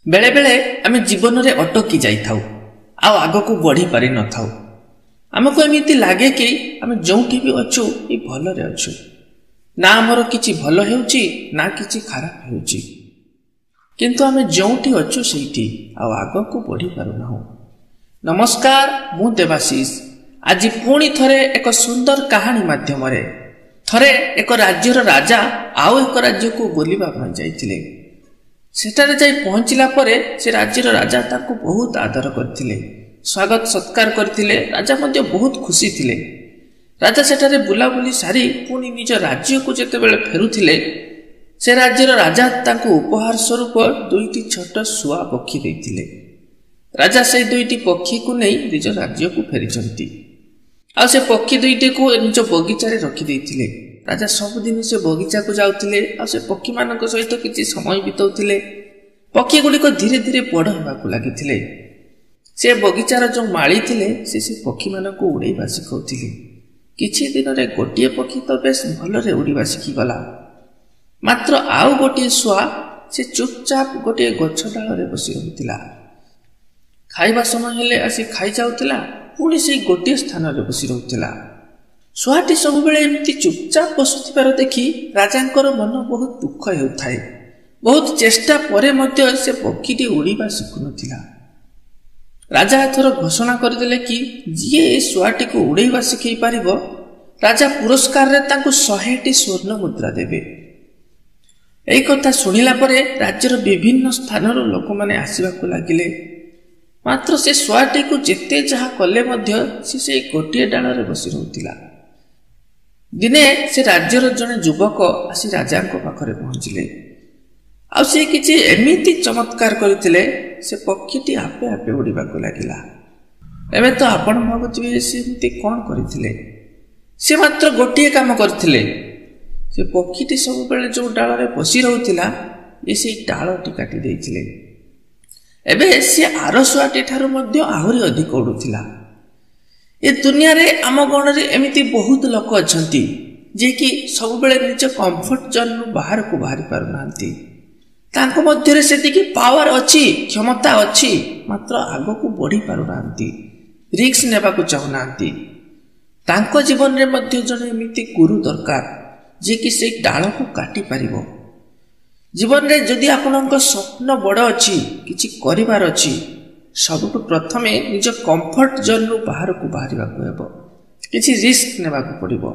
बेले बेले आम जीवन में अटकी जाऊ आग को बढ़ी पारि न था आमको एमती लगे कि आम जो भी अच्छु ये भलरे अच्छु ना आमर किछि भल हेउची ना किछि खराब हेउची किंतु आम जोठी अच्छु सेठी आग को बढ़ी पारुना। नमस्कार मु देवाशीष आज पुणी थरे एक सुंदर कहानी माध्यम थरे एक राज्यर राजा आउ एक राज्य को बुलवा जाइथिले। सेठारे जाई पहुंचला परे से राज्यर राजा ताको बहुत आदर करथिले, स्वागत सत्कार करथिले। राजा मध्ये बहुत खुशी थिले। राजा सेठारे बुलाबुली सारी पुणी निज राज्य को जेतेबेले फेरुथिले से राज्यर राजा ताको उपहार स्वरूप दुईटी छोट शुआ पक्षी देइथिले। राजा से दुईटी पक्षी को नहीं निज राज्य को फेरिचंती आ से पक्षी दुईटी को निज बगीचारे रखी देइथिले। राजा सबुदिन से बगीचा को जाउथिले आ से पक्षी मानक सहित किछि समय बिताउथिले। पक्षी गुड़िक धीरे धीरे बड़ हेबाकु लागिथिले। से बगीचार जो माली थिले से पक्षी मानक उड़ेबा शिखौथिले। किछि दिन रे गोटिए पक्षी तो बेस भलरे उड़ीबा शिखी गला, मात्र आउ गोटिए शुआ से चुपचाप गोटिए गछ डालरे बसी रहुतिला। खाइबा समय हेले आसी खाई जाउतिला, पुणी से गोटिए स्थान रे बसी रहुतिला। शुआटी सब बेले एमती चुपचाप बसुथिबार देखि राजांकर मन बहुत दुख हेउथाय। बहुत चेष्टा परे मध्य से पक्षीटी उड़ीबा शिखुनथिला। राजा एथर घोषणा करदेले कि जिए ए शुआटी को उड़ेबा शिखै पारिबो राजा पुरस्कार रे तांको 100टी स्वर्ण मुद्रा देबे। एई कथा सुनिला परे राज्यर विभिन्न स्थानर लोक माने आसीबाकू लागिले। मात्र से शुआटी को जेते जहा कले मध्य से गोटिए डालरे बसी रहुतिला। दिने से राज्यर जने युवक आसी राजांको पाखरे पहुंचिले। आ से किछि एमिति चमत्कार करथिले से पक्षीटी आपे आपे उड़ीबाकू लागिला। एबे तो आपण भाबुथिबे से एमिति कोन करथिले? से मात्र गोटिए काम करथिले। से पक्षीटी सब बेले जो डालरे बसी रहुतिला ए से डालटी काटी देइथिले। एबे से आर शुआटी ठारू मध्य आहुरी अधिक उड़ुथिला। ए दुनिया रे आम गण रे एमिति बहुत लोक अछंती जे कि सब बेले निज कंफर्ट जोन नु बाहर को बाहरी पारु नांती। तांको मध्य रे सेतिकी पावर अछि, क्षमता अछि, मात्र आगो को बढ़ी पारु नांती, रिस्क नेबा को चाहु नांती। तांको जीवन रे मध्य जने एमिति गुरु दरकार जे कि से डाल को काटी पारिबो। जीवन रे जदि आपनक स्वप्न बड़ अछि, किछि करिवार अछि, सबटु प्रथमे निज कंफर्ट जोन नु बाहर को बाहरिबा को हेबो, किछि रिस्क नेबा को पड़िबो।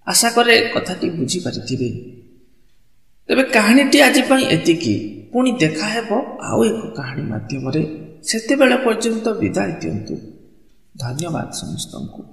आशा करे कथाटी बुझी पारिथिबे। तबे कहानीटी आज पई एतिकी। पुणी देखा हेबो आउ एक कहानी माध्यम रे। सेते बेले पर्यंत विदाय दियंतु। धन्यवाद समस्तंकु।